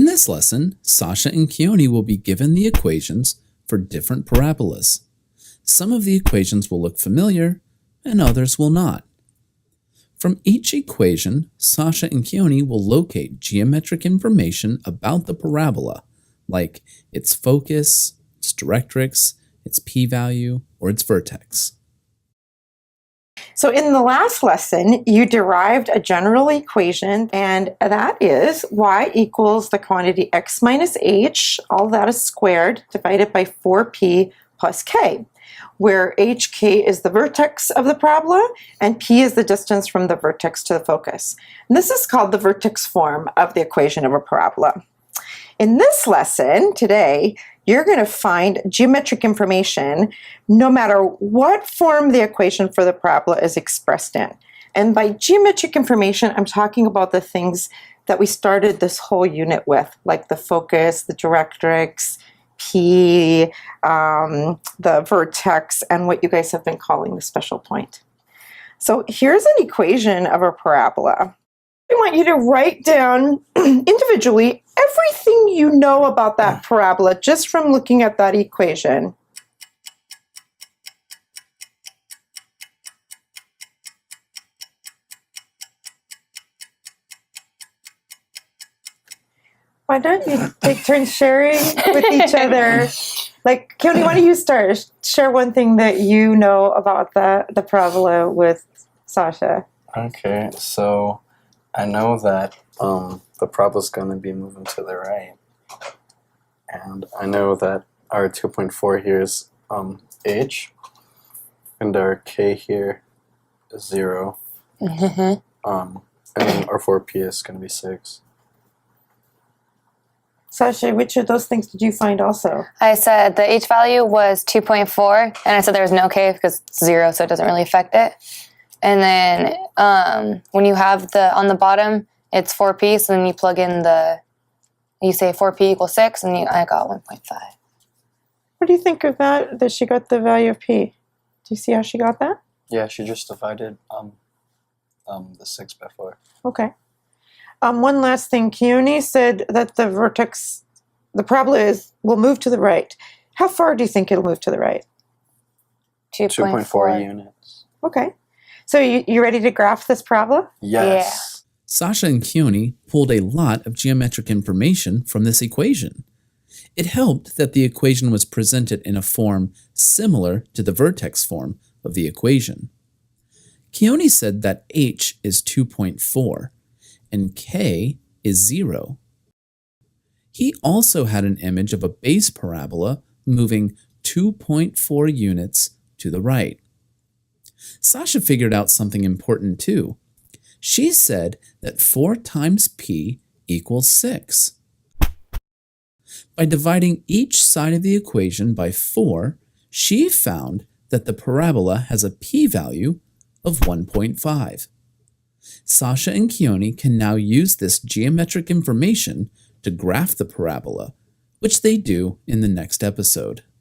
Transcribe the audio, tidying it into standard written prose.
In this lesson, Sasha and Keoni will be given the equations for different parabolas. Some of the equations will look familiar, and others will not. From each equation, Sasha and Keoni will locate geometric information about the parabola, like its focus, its directrix, its p-value, or its vertex. So in the last lesson, you derived a general equation, and that is y equals the quantity x minus h, all that is squared, divided by 4p plus k, where hk is the vertex of the parabola, and p is the distance from the vertex to the focus. And this is called the vertex form of the equation of a parabola. In this lesson today, you're going to find geometric information no matter what form the equation for the parabola is expressed in. And by geometric information, I'm talking about the things that we started this whole unit with, like the focus, the directrix, P, the vertex, and what you guys have been calling the special point. So here's an equation of a parabola. I want you to write down individually everything you know about that parabola just from looking at that equation. Why don't you take turns sharing with each other? Like, Keoni, why don't you start? Share one thing that you know about the parabola with Sasha. Okay, so I know that the parabola is going to be moving to the right. And I know that our 2.4 here is h, and our k here is 0. And then our 4p is going to be 6. Sasha, which of those things did you find also? I said the h value was 2.4, and I said there was no k because it's 0, so it doesn't really affect it. And then when you have on the bottom, it's 4p, so then you plug in you say 4p equals 6, and I got 1.5. What do you think of that she got the value of p? Do you see how she got that? Yeah, she just divided the 6 by 4. Okay. One last thing. Keoni said that the parabola will move to the right. How far do you think it'll move to the right? 2.4 units. Okay. So you ready to graph this parabola? Yes. Yeah. Sasha and Keoni pulled a lot of geometric information from this equation. It helped that the equation was presented in a form similar to the vertex form of the equation. Keoni said that h is 2.4 and k is 0. He also had an image of a base parabola moving 2.4 units to the right. Sasha figured out something important too. She said that 4 times p equals 6. By dividing each side of the equation by 4, she found that the parabola has a p-value of 1.5. Sasha and Keoni can now use this geometric information to graph the parabola, which they do in the next episode.